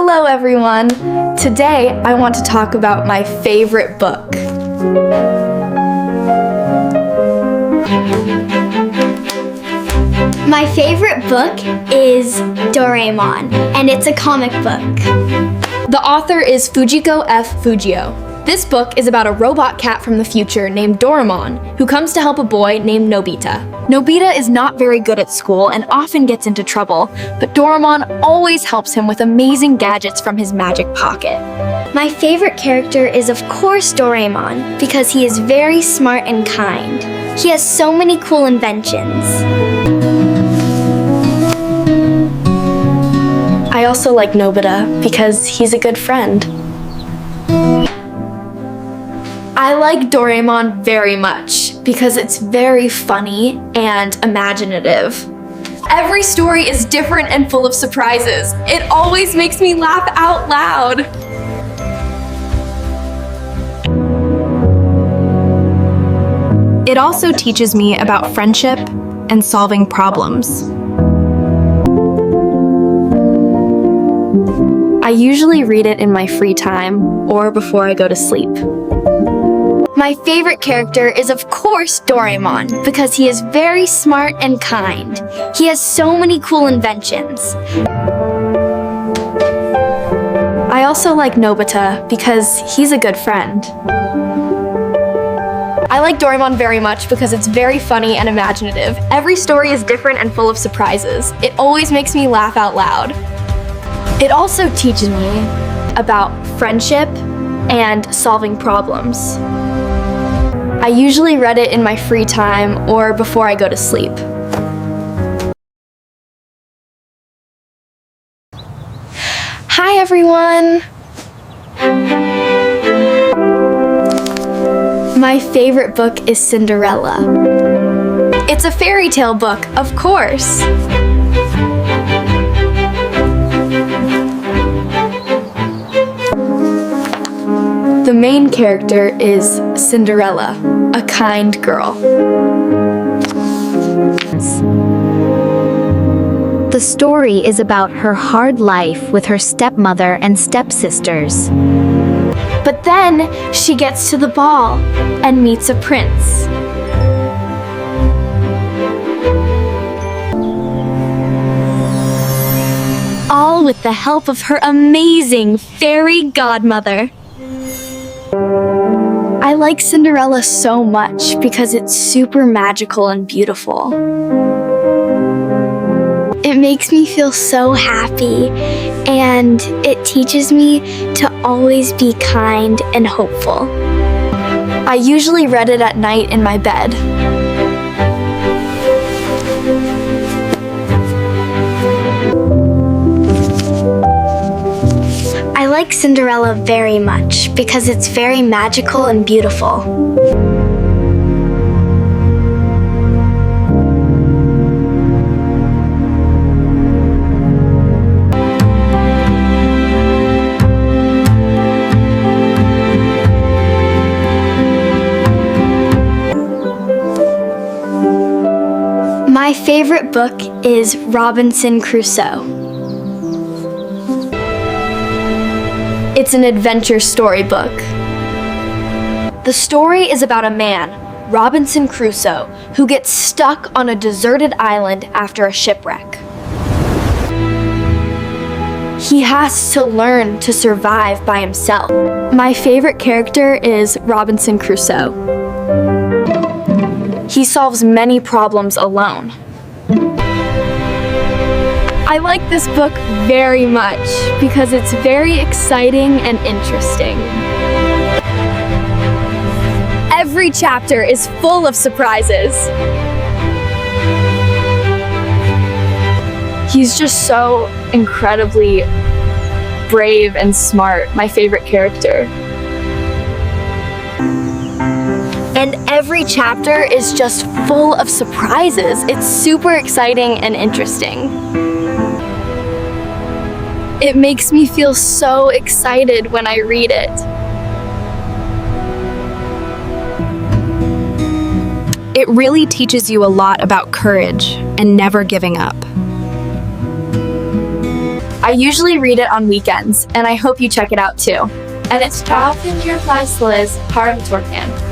Hello everyone! Today I want to talk about my favorite book. My favorite book is Doraemon, and it's a comic book. The author is Fujiko F. Fujio. This book is about a robot cat from the future named Doraemon, who comes to help a boy named Nobita. Nobita is not very good at school and often gets into trouble, but Doraemon always helps him with amazing gadgets from his magic pocket. My favorite character is of course Doraemon, because he is very smart and kind. He has so many cool inventions. I also like Nobita because he's a good friend. I like Doraemon very much because it's very funny and imaginative. Every story is different and full of surprises. It always makes me laugh out loud. It also teaches me about friendship and solving problems. I usually read it in my free time or before I go to sleep. My favorite character is of course Doraemon because he is very smart and kind. He has so many cool inventions. I also like Nobita because he's a good friend. I like Doraemon very much because it's very funny and imaginative. Every story is different and full of surprises. It always makes me laugh out loud. It also teaches me about friendship and solving problems. I usually read it in my free time or before I go to sleep. Hi everyone! My favorite book is Cinderella. It's a fairy tale book, of course. The main character is Cinderella, a kind girl. The story is about her hard life with her stepmother and stepsisters. But then she gets to the ball and meets a prince. All with the help of her amazing fairy godmother. I like Cinderella so much because it's super magical and beautiful. It makes me feel so happy, and it teaches me to always be kind and hopeful. I usually read it at night in my bed. I like Cinderella very much because it's very magical and beautiful. My favorite book is Robinson Crusoe. It's an adventure storybook. The story is about a man, Robinson Crusoe, who gets stuck on a deserted island after a shipwreck. He has to learn to survive by himself. My favorite character is Robinson Crusoe. He solves many problems alone. I like this book very much because it's very exciting and interesting. Every chapter is full of surprises. He's just so incredibly brave and smart, my favorite character. And every chapter is just full of surprises. It's super exciting and interesting. It makes me feel so excited when I read it. It really teaches you a lot about courage and never giving up. I usually read it on weekends, and I hope you check it out too. And it's top in your priceless harmtorken.